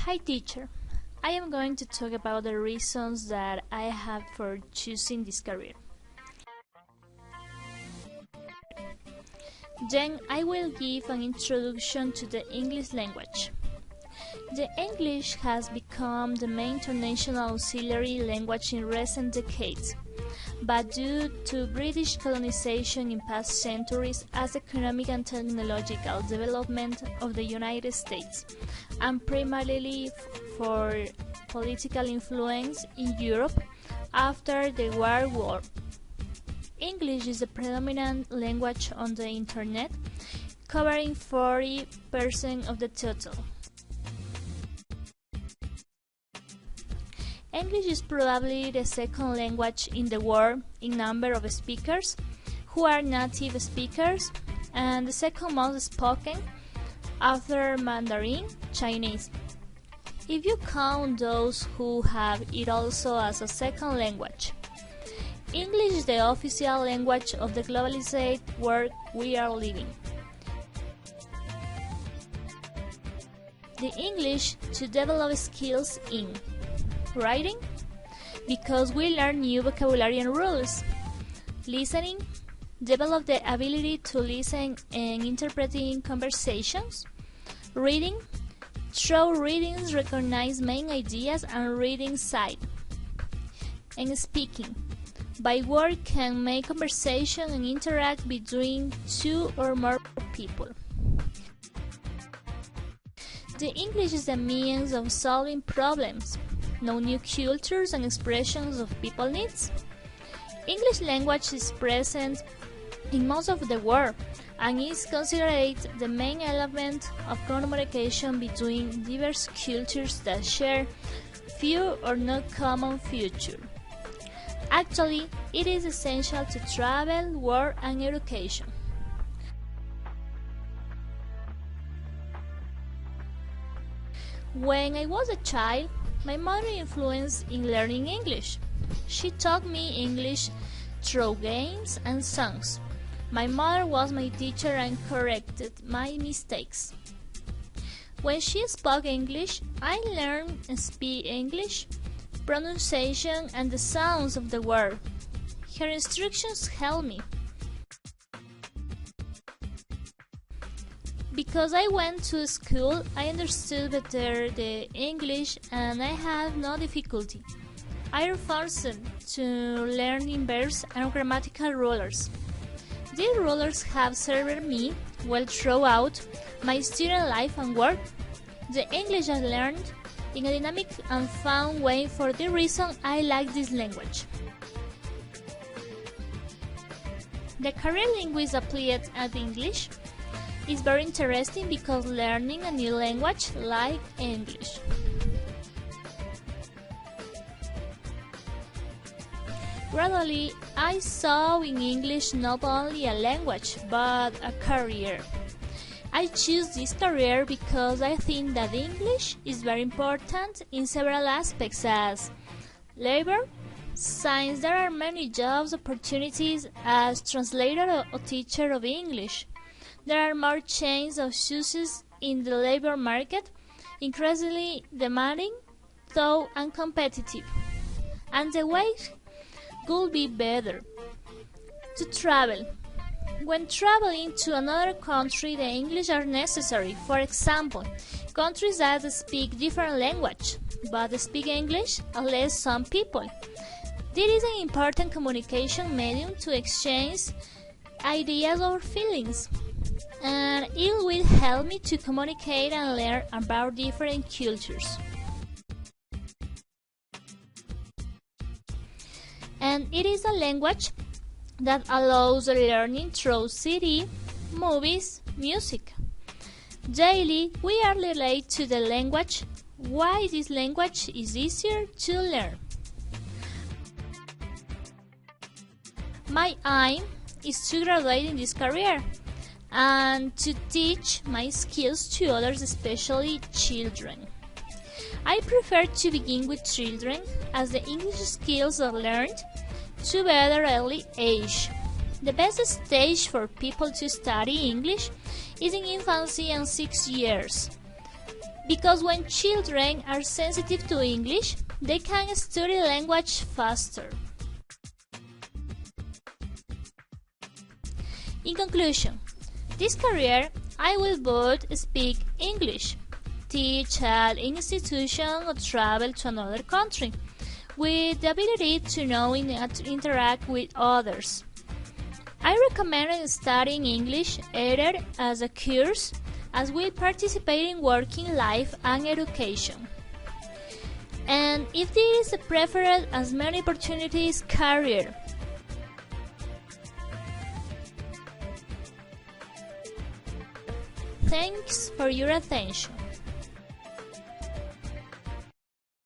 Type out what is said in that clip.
Hi teacher, I am going to talk about the reasons that I have for choosing this career. Then I will give an introduction to the English language. The English has become the main international auxiliary language in recent decades, but due to British colonization in past centuries as economic and technological development of the United States, and primarily for political influence in Europe after the World War. English is the predominant language on the internet, covering 40% of the total. English is probably the second language in the world in number of speakers who are native speakers, and the second most spoken after Mandarin Chinese, if you count those who have it also as a second language. English is the official language of the globalized world we are living. The English to develop skills in writing, because we learn new vocabulary and rules. Listening, develop the ability to listen and interpreting conversations. Reading, through readings recognize main ideas and reading side. And speaking, by word can make conversation and interact between two or more people. The English is the means of solving problems, know new cultures and expressions of people needs. English language is present in most of the world and is considered the main element of communication between diverse cultures that share few or no common feature. Actually, it is essential to travel, work, and education. When I was a child, my mother influenced in learning English. She taught me English through games and songs. My mother was my teacher and corrected my mistakes. When she spoke English, I learned and speak English, pronunciation, and the sounds of the word. Her instructions helped me. Because I went to school, I understood better the English and I had no difficulty. I forced to learn in verbs and grammatical rulers. These rulers have served me well throughout my student life and work. The English I learned in a dynamic and fun way for the reason I like this language. The career linguist applied at English is very interesting because learning a new language like English. Gradually, I saw in English not only a language but a career. I choose this career because I think that English is very important in several aspects as labor, since there are many jobs opportunities as translator or teacher of English. There are more chances of success in the labor market, increasingly demanding, though uncompetitive, and the wage could be better. To travel. When traveling to another country, the English are necessary. For example, countries that speak different language, but speak English, unless some people. This is an important communication medium to exchange ideas or feelings, and it will help me to communicate and learn about different cultures. And it is a language that allows learning through CD, movies, music. Daily, we are related to the language, why this language is easier to learn. My aim is to graduate in this career and to teach my skills to others, especially children. I prefer to begin with children as the English skills are learned to better early age. The best stage for people to study English is in infancy and 6 years. because when children are sensitive to English, they can study language faster. In conclusion, this career I will both speak English, teach at institution or travel to another country, with the ability to know and to interact with others. I recommend studying English either as a course as we participate in working life and education. And if this is preferred as many opportunities career. Thanks for your attention.